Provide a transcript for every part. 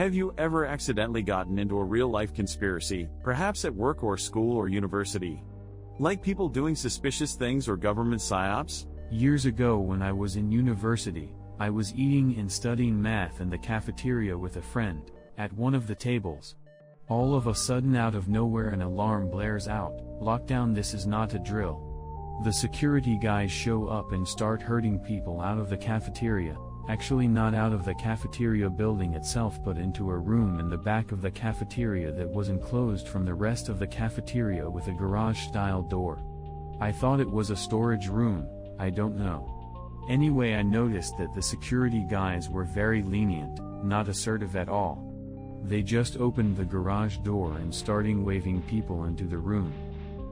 Have you ever accidentally gotten into a real-life conspiracy, perhaps at work or school or university? Like people doing suspicious things or government psyops? Years ago when I was in university, I was eating and studying math in the cafeteria with a friend, at one of the tables. All of a sudden out of nowhere an alarm blares out, "Lockdown, this is not a drill." The security guys show up and start herding people out of the cafeteria, actually not out of the cafeteria building itself but into a room in the back of the cafeteria that was enclosed from the rest of the cafeteria with a garage-style door. I thought it was a storage room, I don't know. Anyway, I noticed that the security guys were very lenient, not assertive at all. They just opened the garage door and starting waving people into the room.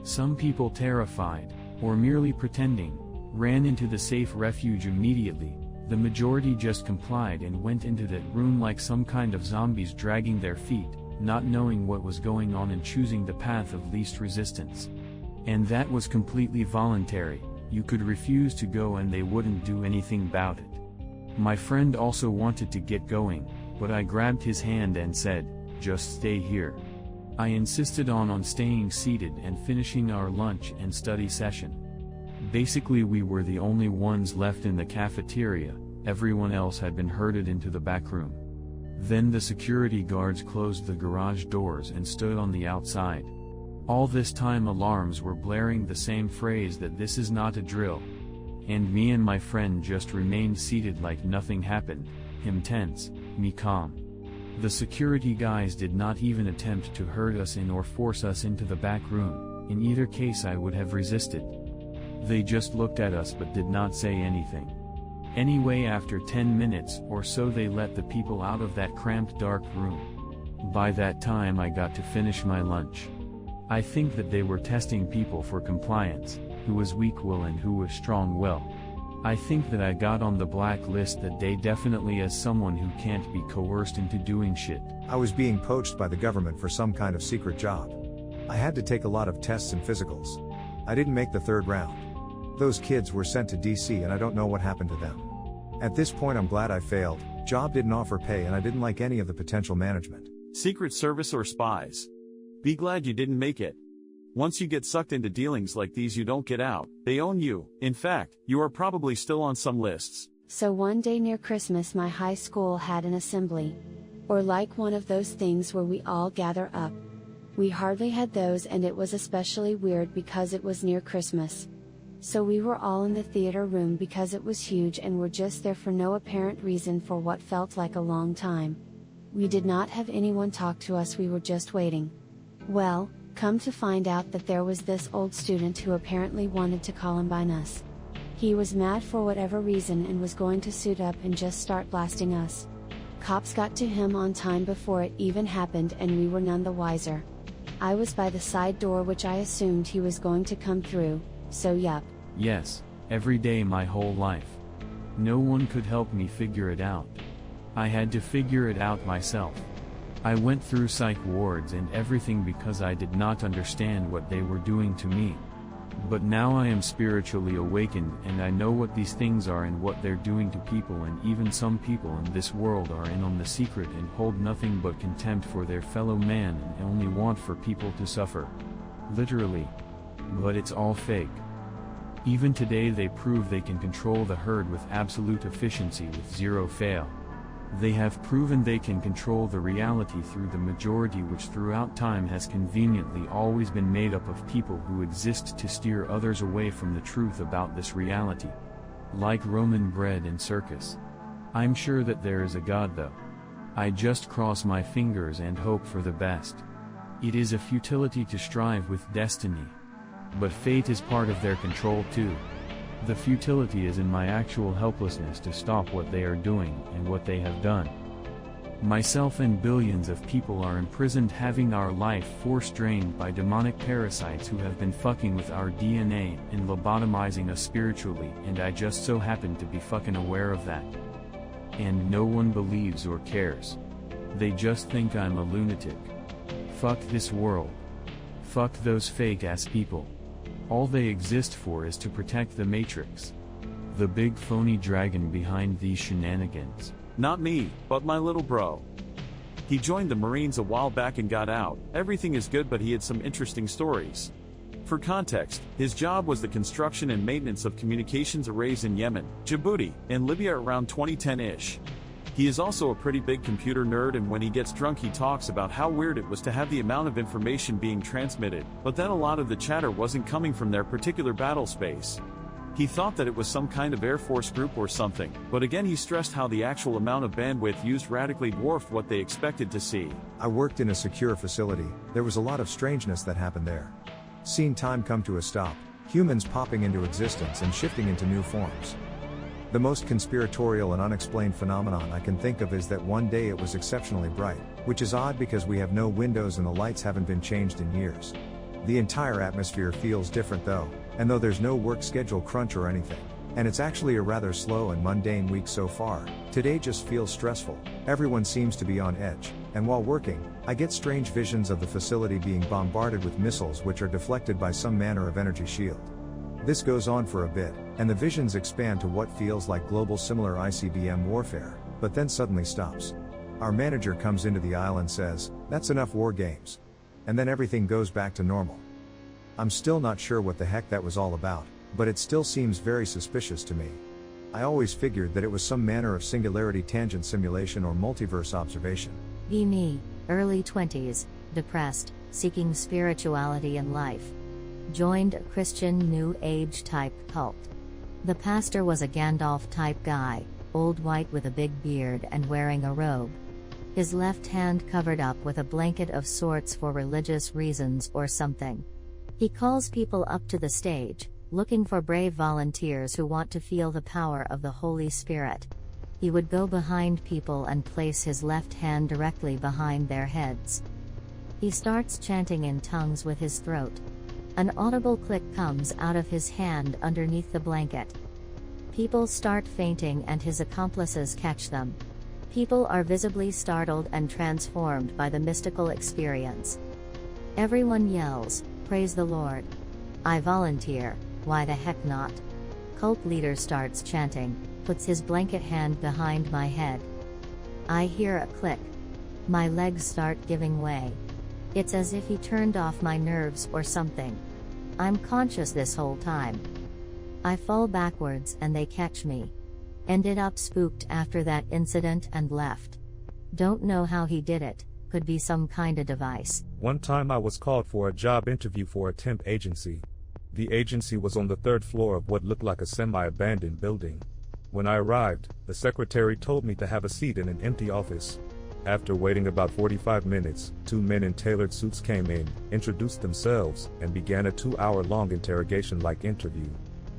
Some people, terrified, or merely pretending, ran into the safe refuge immediately. The majority just complied and went into that room like some kind of zombies, dragging their feet, not knowing what was going on and choosing the path of least resistance. And that was completely voluntary. You could refuse to go and they wouldn't do anything about it. My friend also wanted to get going, but I grabbed his hand and said, "Just stay here." I insisted on staying seated and finishing our lunch and study session. Basically, we were the only ones left in the cafeteria, everyone else had been herded into the back room. Then the security guards closed the garage doors and stood on the outside. All this time alarms were blaring the same phrase that this is not a drill. And me and my friend just remained seated like nothing happened, him tense, me calm. The security guys did not even attempt to herd us in or force us into the back room. In either case I would have resisted. They just looked at us but did not say anything. Anyway, after 10 minutes or so they let the people out of that cramped dark room. By that time I got to finish my lunch. I think that they were testing people for compliance, who was weak-willed and who was strong-willed. I think that I got on the black list that day definitely as someone who can't be coerced into doing shit. I was being poached by the government for some kind of secret job. I had to take a lot of tests and physicals. I didn't make the third round. Those kids were sent to DC and I don't know what happened to them. At this point I'm glad I failed. Job didn't offer pay and I didn't like any of the potential management. Secret Service or spies? Be glad you didn't make it. Once you get sucked into dealings like these you don't get out, they own you. In fact, you are probably still on some lists. So one day near Christmas my high school had an assembly. Or like one of those things where we all gather up. We hardly had those and it was especially weird because it was near Christmas. So we were all in the theater room because it was huge and were just there for no apparent reason for what felt like a long time. We did not have anyone talk to us, we were just waiting. Well, come to find out that there was this old student who apparently wanted to Columbine us. He was mad for whatever reason and was going to suit up and just start blasting us. Cops got to him on time before it even happened and we were none the wiser. I was by the side door which I assumed he was going to come through, so yup. Yes, every day my whole life. No one could help me figure it out. I had to figure it out myself. I went through psych wards and everything because I did not understand what they were doing to me. But now I am spiritually awakened and I know what these things are and what they're doing to people, and even some people in this world are in on the secret and hold nothing but contempt for their fellow man and only want for people to suffer. Literally. But it's all fake. Even today they prove they can control the herd with absolute efficiency with zero fail. They have proven they can control the reality through the majority, which throughout time has conveniently always been made up of people who exist to steer others away from the truth about this reality. Like Roman bread and circus. I'm sure that there is a God though. I just cross my fingers and hope for the best. It is a futility to strive with destiny. But fate is part of their control too. The futility is in my actual helplessness to stop what they are doing and what they have done. Myself and billions of people are imprisoned, having our life force drained by demonic parasites who have been fucking with our DNA and lobotomizing us spiritually, and I just so happen to be fucking aware of that. And no one believes or cares. They just think I'm a lunatic. Fuck this world. Fuck those fake ass people. All they exist for is to protect the Matrix. The big phony dragon behind these shenanigans. Not me, but my little bro. He joined the Marines a while back and got out. Everything is good, but he had some interesting stories. For context, his job was the construction and maintenance of communications arrays in Yemen, Djibouti, and Libya around 2010-ish. He is also a pretty big computer nerd, and when he gets drunk he talks about how weird it was to have the amount of information being transmitted, but that a lot of the chatter wasn't coming from their particular battle space. He thought that it was some kind of Air Force group or something, but again he stressed how the actual amount of bandwidth used radically dwarfed what they expected to see. I worked in a secure facility. There was a lot of strangeness that happened there. Seen time come to a stop, humans popping into existence and shifting into new forms. The most conspiratorial and unexplained phenomenon I can think of is that one day it was exceptionally bright, which is odd because we have no windows and the lights haven't been changed in years. The entire atmosphere feels different though, and though there's no work schedule crunch or anything, and it's actually a rather slow and mundane week so far, today just feels stressful. Everyone seems to be on edge, and while working, I get strange visions of the facility being bombarded with missiles which are deflected by some manner of energy shield. This goes on for a bit, and the visions expand to what feels like global similar ICBM warfare, but then suddenly stops. Our manager comes into the aisle and says, "That's enough war games." And then everything goes back to normal. I'm still not sure what the heck that was all about, but it still seems very suspicious to me. I always figured that it was some manner of singularity tangent simulation or multiverse observation. Be me, early 20s, depressed, seeking spirituality in life. Joined a Christian New Age type cult. The pastor was a Gandalf type guy, old white with a big beard and wearing a robe. His left hand covered up with a blanket of sorts for religious reasons or something. He calls people up to the stage, looking for brave volunteers who want to feel the power of the Holy Spirit. He would go behind people and place his left hand directly behind their heads. He starts chanting in tongues with his throat. An audible click comes out of his hand underneath the blanket. People start fainting and his accomplices catch them. People are visibly startled and transformed by the mystical experience. Everyone yells, "Praise the Lord." I volunteer, why the heck not? Cult leader starts chanting, puts his blanket hand behind my head. I hear a click. My legs start giving way. It's as if he turned off my nerves or something. I'm conscious this whole time. I fall backwards and they catch me. Ended up spooked after that incident and left. Don't know how he did it, could be some kinda device. One time I was called for a job interview for a temp agency. The agency was on the 3rd floor of what looked like a semi-abandoned building. When I arrived, the secretary told me to have a seat in an empty office. After waiting about 45 minutes, 2 men in tailored suits came in, introduced themselves, and began a 2-hour-long interrogation-like interview.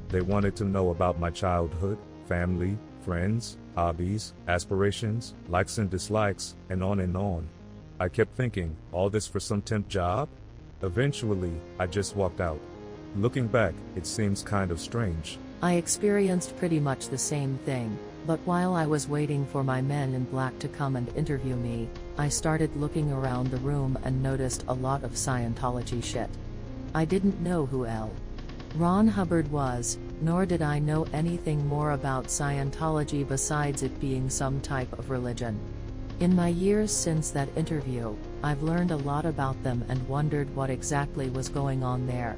They wanted to know about my childhood, family, friends, hobbies, aspirations, likes and dislikes, and on and on. I kept thinking, all this for some temp job? Eventually, I just walked out. Looking back, it seems kind of strange. I experienced pretty much the same thing, but while I was waiting for my men in black to come and interview me, I started looking around the room and noticed a lot of Scientology shit. I didn't know who L. Ron Hubbard was, nor did I know anything more about Scientology besides it being some type of religion. In my years since that interview, I've learned a lot about them and wondered what exactly was going on there.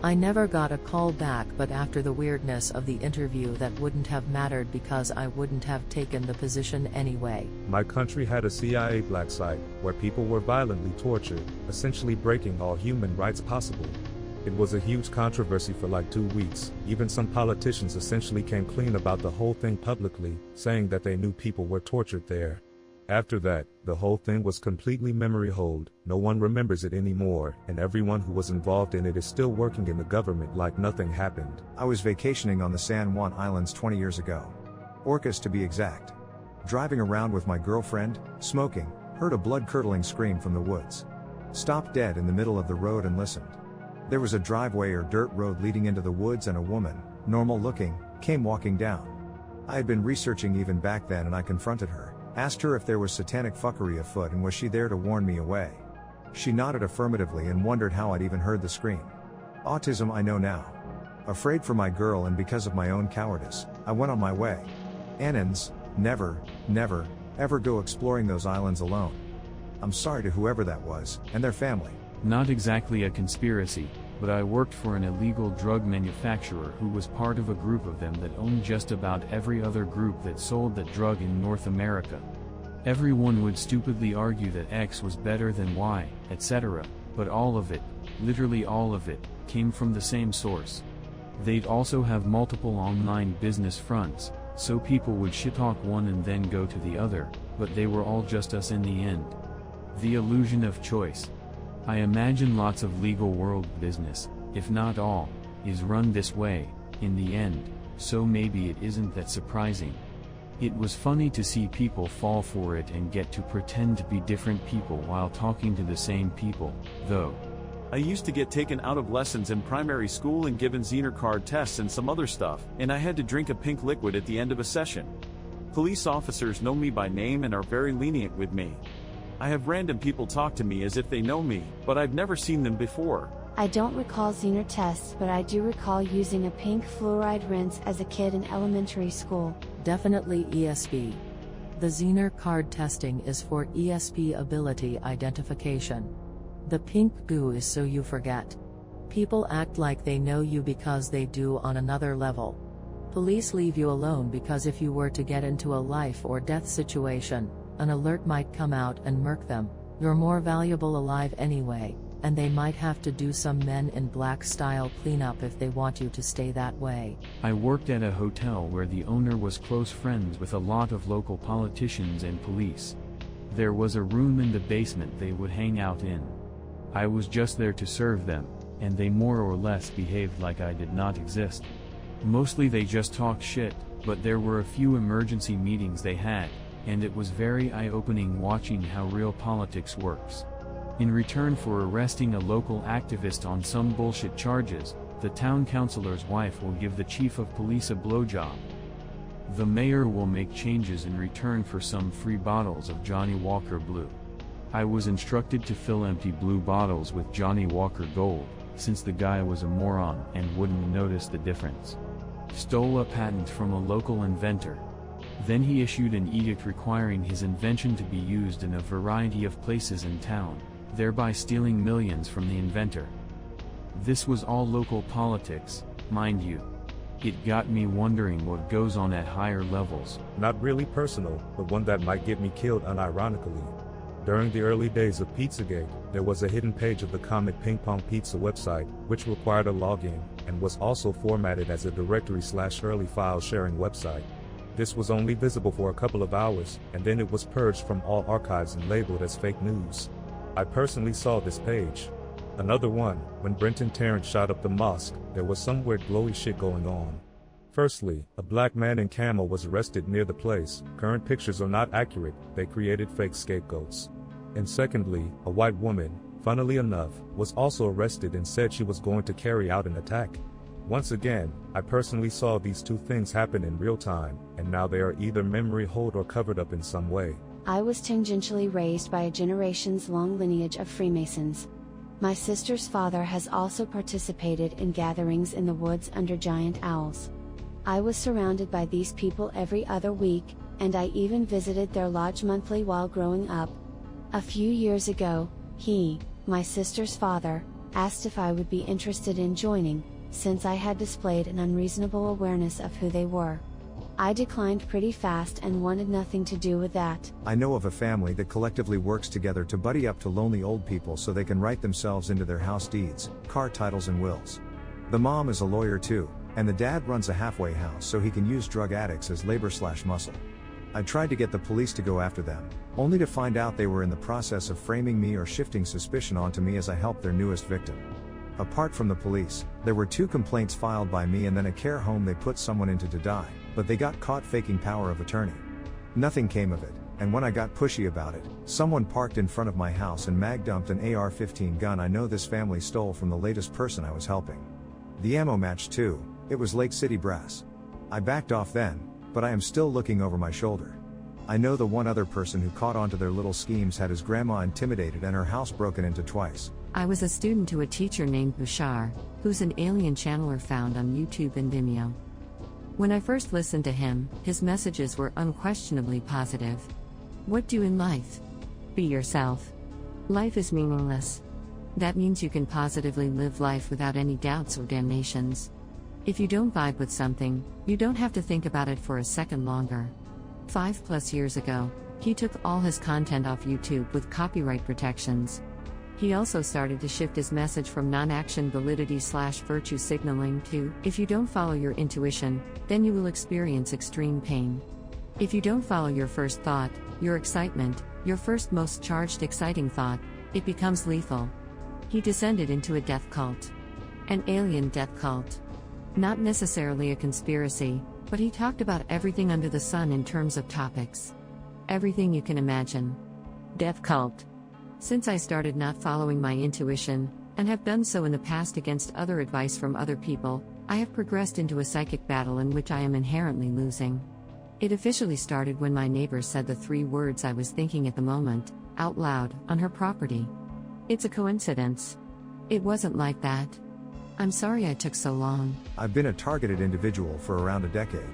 I never got a call back, but after the weirdness of the interview that wouldn't have mattered because I wouldn't have taken the position anyway. My country had a CIA black site, where people were violently tortured, essentially breaking all human rights possible. It was a huge controversy for like 2 weeks. Even some politicians essentially came clean about the whole thing publicly, saying that they knew people were tortured there. After that, the whole thing was completely memory hold. No one remembers it anymore, and everyone who was involved in it is still working in the government like nothing happened. I was vacationing on the San Juan Islands 20 years ago. Orcas to be exact. Driving around with my girlfriend, smoking, heard a blood-curdling scream from the woods. Stopped dead in the middle of the road and listened. There was a driveway or dirt road leading into the woods, and a woman, normal looking, came walking down. I had been researching even back then, and I confronted her. Asked her if there was satanic fuckery afoot and was she there to warn me away. She nodded affirmatively and wondered how I'd even heard the scream. Autism, I know now. Afraid for my girl and because of my own cowardice, I went on my way. Anons, never, ever go exploring those islands alone. I'm sorry to whoever that was, and their family. Not exactly a conspiracy, but I worked for an illegal drug manufacturer who was part of a group of them that owned just about every other group that sold that drug in North America. Everyone would stupidly argue that X was better than Y, etc., but all of it, literally all of it, came from the same source. They'd also have multiple online business fronts, so people would shit-talk one and then go to the other, but they were all just us in the end. The illusion of choice. I imagine lots of legal world business, if not all, is run this way, in the end, so maybe it isn't that surprising. It was funny to see people fall for it and get to pretend to be different people while talking to the same people, though. I used to get taken out of lessons in primary school and given Zener card tests and some other stuff, and I had to drink a pink liquid at the end of a session. Police officers know me by name and are very lenient with me. I have random people talk to me as if they know me, but I've never seen them before. I don't recall Zener tests, but I do recall using a pink fluoride rinse as a kid in elementary school. Definitely ESP. The Zener card testing is for ESP ability identification. The pink goo is so you forget. People act like they know you because they do on another level. Police leave you alone because if you were to get into a life or death situation, an alert might come out and murk them. You're more valuable alive anyway, and they might have to do some Men in Black style cleanup if they want you to stay that way. I worked at a hotel where the owner was close friends with a lot of local politicians and police. There was a room in the basement they would hang out in. I was just there to serve them, and they more or less behaved like I did not exist. Mostly they just talked shit, but there were a few emergency meetings they had, and it was very eye-opening watching how real politics works. In return for arresting a local activist on some bullshit charges, the town councilor's wife will give the chief of police a blowjob. The mayor will make changes in return for some free bottles of Johnny Walker Blue. I was instructed to fill empty blue bottles with Johnny Walker Gold, since the guy was a moron and wouldn't notice the difference. Stole a patent from a local inventor. Then he issued an edict requiring his invention to be used in a variety of places in town, thereby stealing millions from the inventor. This was all local politics, mind you. It got me wondering what goes on at higher levels. Not really personal, but one that might get me killed unironically. During the early days of Pizzagate, there was a hidden page of the Comet Ping Pong Pizza website, which required a login, and was also formatted as a directory/early file sharing website. This was only visible for a couple of hours, and then it was purged from all archives and labeled as fake news. I personally saw this page. Another one, when Brenton Tarrant shot up the mosque, there was some weird glowy shit going on. Firstly, a black man in camo was arrested near the place. Current pictures are not accurate, they created fake scapegoats. And secondly, a white woman, funnily enough, was also arrested and said she was going to carry out an attack. Once again, I personally saw these two things happen in real time, and now they are either memory hold or covered up in some way. I was tangentially raised by a generations-long lineage of Freemasons. My sister's father has also participated in gatherings in the woods under giant owls. I was surrounded by these people every other week, and I even visited their lodge monthly while growing up. A few years ago, he, my sister's father, asked if I would be interested in joining, since I had displayed an unreasonable awareness of who they were. I declined pretty fast and wanted nothing to do with that. I know of a family that collectively works together to buddy up to lonely old people so they can write themselves into their house deeds, car titles and wills. The mom is a lawyer too, and the dad runs a halfway house so he can use drug addicts as labor/muscle. I tried to get the police to go after them, only to find out they were in the process of framing me or shifting suspicion onto me as I helped their newest victim. Apart from the police, there were 2 complaints filed by me and then a care home they put someone into to die, but they got caught faking power of attorney. Nothing came of it, and when I got pushy about it, someone parked in front of my house and mag dumped an AR-15 gun I know this family stole from the latest person I was helping. The ammo matched too, it was Lake City brass. I backed off then, but I am still looking over my shoulder. I know the one other person who caught onto their little schemes had his grandma intimidated and her house broken into twice. I was a student to a teacher named Bashar, who's an alien channeler found on YouTube and Vimeo. When I first listened to him, his messages were unquestionably positive. What do in life? Be yourself. Life is meaningless. That means you can positively live life without any doubts or damnations. If you don't vibe with something, you don't have to think about it for a second longer. 5+ years ago, he took all his content off YouTube with copyright protections. He also started to shift his message from non-action validity/virtue signaling to, if you don't follow your intuition, then you will experience extreme pain. If you don't follow your first thought, your excitement, your first most charged exciting thought, it becomes lethal. He descended into a death cult. An alien death cult. Not necessarily a conspiracy, but he talked about everything under the sun in terms of topics. Everything you can imagine. Death cult. Since I started not following my intuition, and have done so in the past against other advice from other people, I have progressed into a psychic battle in which I am inherently losing. It officially started when my neighbor said the 3 words I was thinking at the moment, out loud, on her property. It's a coincidence. It wasn't like that. I'm sorry I took so long. I've been a targeted individual for around a decade.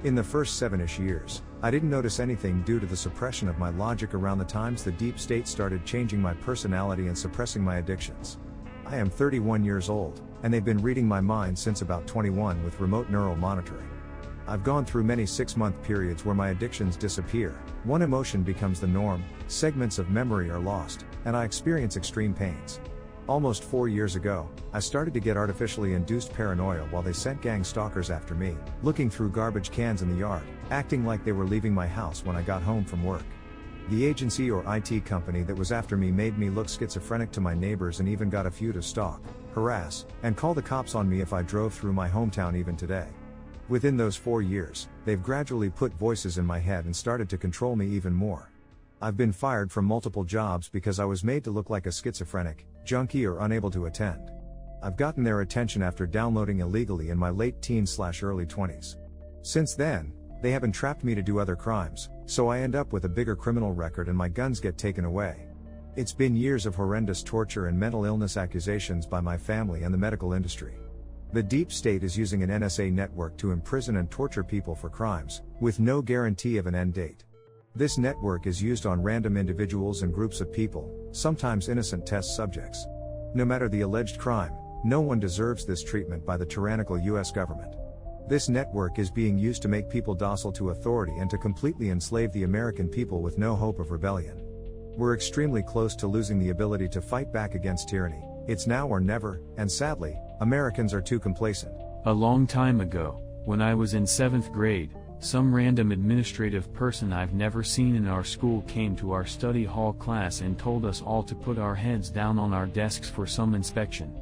In the first 7-ish years, I didn't notice anything due to the suppression of my logic around the times the deep state started changing my personality and suppressing my addictions. I am 31 years old, and they've been reading my mind since about 21 with remote neural monitoring. I've gone through many 6-month periods where my addictions disappear, one emotion becomes the norm, segments of memory are lost, and I experience extreme pains. Almost 4 years ago, I started to get artificially induced paranoia while they sent gang stalkers after me, looking through garbage cans in the yard, acting like they were leaving my house when I got home from work. The agency or IT company that was after me made me look schizophrenic to my neighbors and even got a few to stalk, harass, and call the cops on me if I drove through my hometown even today. Within those 4 years, they've gradually put voices in my head and started to control me even more. I've been fired from multiple jobs because I was made to look like a schizophrenic, junkie or unable to attend. I've gotten their attention after downloading illegally in my late teens/early 20s. Since then, they have entrapped me to do other crimes, so I end up with a bigger criminal record and my guns get taken away. It's been years of horrendous torture and mental illness accusations by my family and the medical industry. The deep state is using an NSA network to imprison and torture people for crimes, with no guarantee of an end date. This network is used on random individuals and groups of people, sometimes innocent test subjects. No matter the alleged crime, no one deserves this treatment by the tyrannical US government. This network is being used to make people docile to authority and to completely enslave the American people with no hope of rebellion. We're extremely close to losing the ability to fight back against tyranny. It's now or never, and sadly, Americans are too complacent. A long time ago, when I was in 7th grade, some random administrative person I've never seen in our school came to our study hall class and told us all to put our heads down on our desks for some inspection.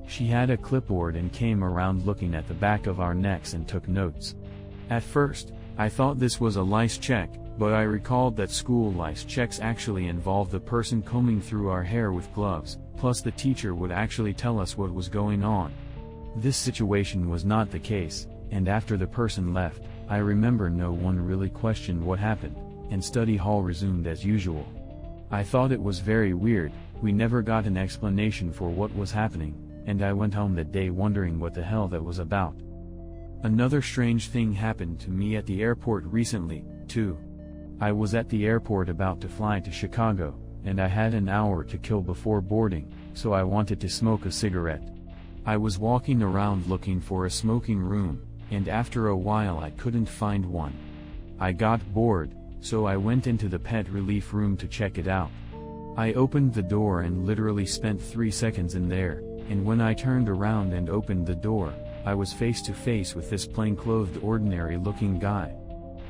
She had a clipboard and came around looking at the back of our necks and took notes. At first, I thought this was a lice check, but I recalled that school lice checks actually involved the person combing through our hair with gloves, plus the teacher would actually tell us what was going on. This situation was not the case, and after the person left, I remember no one really questioned what happened, and study hall resumed as usual. I thought it was very weird, we never got an explanation for what was happening, and I went home that day wondering what the hell that was about. Another strange thing happened to me at the airport recently, too. I was at the airport about to fly to Chicago, and I had an hour to kill before boarding, so I wanted to smoke a cigarette. I was walking around looking for a smoking room, and after a while I couldn't find one. I got bored, so I went into the pet relief room to check it out. I opened the door and literally spent 3 seconds in there, and when I turned around and opened the door, I was face to face with this plainclothed ordinary looking guy.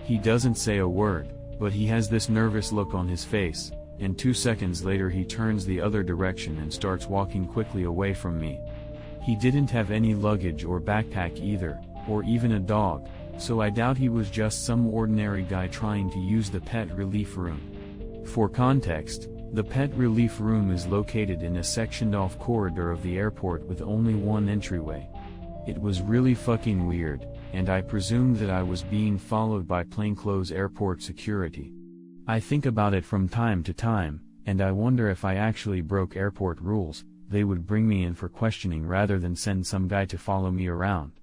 He doesn't say a word, but he has this nervous look on his face, and 2 seconds later he turns the other direction and starts walking quickly away from me. He didn't have any luggage or backpack either, or even a dog, so I doubt he was just some ordinary guy trying to use the pet relief room. For context, the pet relief room is located in a sectioned off corridor of the airport with only one entryway. It was really fucking weird, and I presumed that I was being followed by plainclothes airport security. I think about it from time to time, and I wonder if I actually broke airport rules, they would bring me in for questioning rather than send some guy to follow me around.